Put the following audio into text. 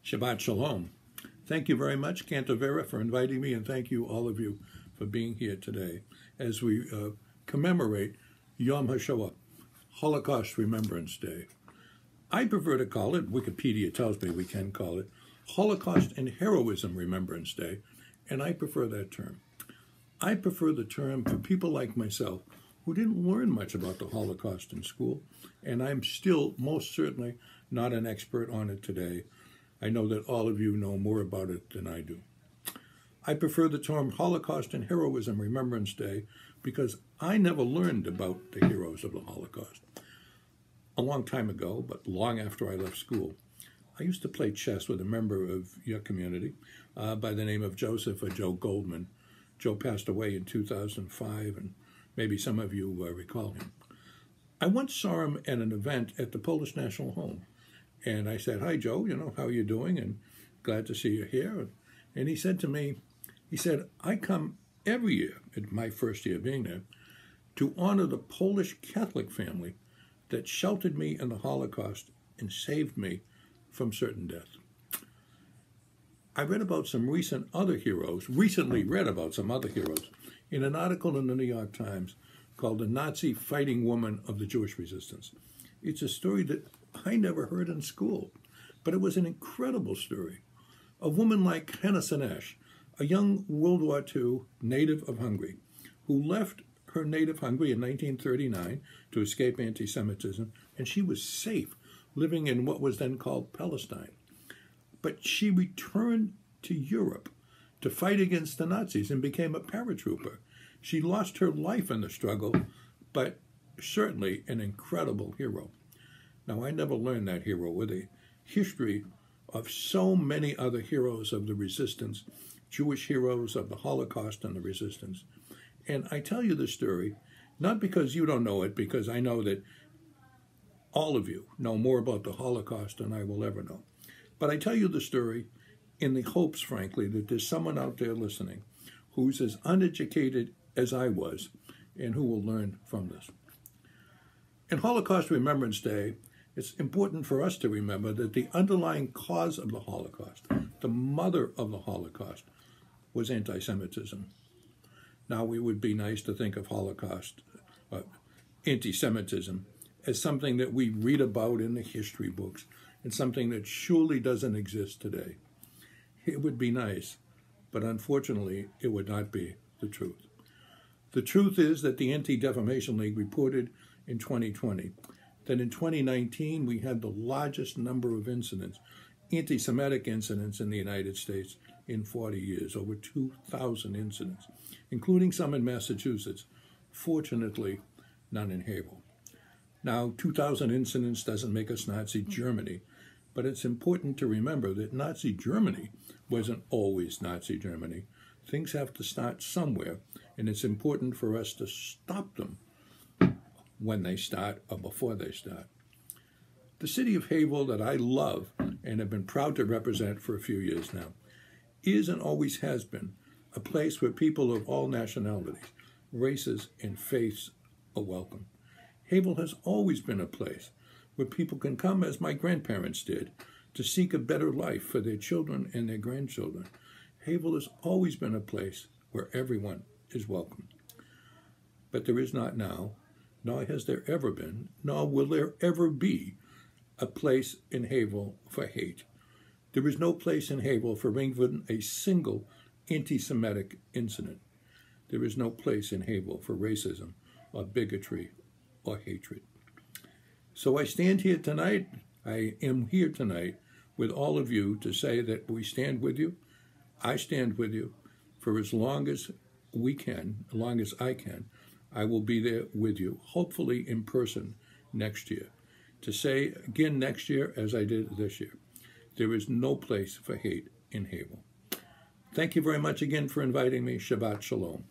Shabbat Shalom. Thank you very much, Cantor Vera, for inviting me, and thank you, all of you, for being here today as we commemorate Yom HaShoah, Holocaust Remembrance Day. I prefer to call it, Wikipedia tells me we can call it, Holocaust and Heroism Remembrance Day, and I prefer that term. I prefer the term for people like myself who didn't learn much about the Holocaust in school, and I'm still most certainly not an expert on it today. I know that all of you know more about it than I do. I prefer the term Holocaust and Heroism Remembrance Day because I never learned about the heroes of the Holocaust. A long time ago, but long after I left school, I used to play chess with a member of your community by the name of Joseph or Joe Goldman. Joe passed away in 2005, and maybe some of you recall him. I once saw him at an event at the Polish National Home. And I said, "Hi, Joe, how are you doing? And glad to see you here." And he said to me, "I come every year, at my first year being there, to honor the Polish Catholic family that sheltered me in the Holocaust and saved me from certain death." I read about some recently read about some other heroes in an article in the New York Times called "The Nazi Fighting Woman of the Jewish Resistance." It's a story that I never heard in school, but it was an incredible story. A woman like Hannah Sanesh, a young World War II native of Hungary, who left her native Hungary in 1939 to escape anti-Semitism, and she was safe living in what was then called Palestine. But she returned to Europe to fight against the Nazis and became a paratrooper. She lost her life in the struggle, but certainly an incredible hero. Now, I never learned that hero with a history of so many other heroes of the resistance, Jewish heroes of the Holocaust and the resistance. And I tell you this story, not because you don't know it, because I know that all of you know more about the Holocaust than I will ever know. But I tell you the story in the hopes, frankly, that there's someone out there listening who's as uneducated as I was and who will learn from this. In Holocaust Remembrance Day, it's important for us to remember that the underlying cause of the Holocaust, the mother of the Holocaust, was anti-Semitism. Now, it would be nice to think of Holocaust, anti-Semitism, as something that we read about in the history books and something that surely doesn't exist today. It would be nice, but unfortunately, it would not be the truth. The truth is that the Anti-Defamation League reported in 2020 that in 2019 we had the largest number of incidents, anti-Semitic incidents in the United States in 40 years, over 2,000 incidents, including some in Massachusetts, fortunately none in Haverhill. Now, 2,000 incidents doesn't make us Nazi Germany, but it's important to remember that Nazi Germany wasn't always Nazi Germany. Things have to start somewhere, and it's important for us to stop them when they start or before they start. The city of Haverhill that I love and have been proud to represent for a few years now is and always has been a place where people of all nationalities, races, and faiths are welcome. Haverhill has always been a place where people can come, as my grandparents did, to seek a better life for their children and their grandchildren. Haverhill has always been a place where everyone is welcome. But there is not now, nor has there ever been, nor will there ever be, a place in Haverhill for hate. There is no place in Haverhill for even a single anti-Semitic incident. There is no place in Haverhill for racism or bigotry or hatred. So I stand here tonight, I am here tonight with all of you to say that we stand with you. I stand with you for as long as we can, as long as I can. I will be there with you, hopefully in person next year, to say again next year as I did this year, there is no place for hate in Haverhill. Thank you very much again for inviting me. Shabbat Shalom.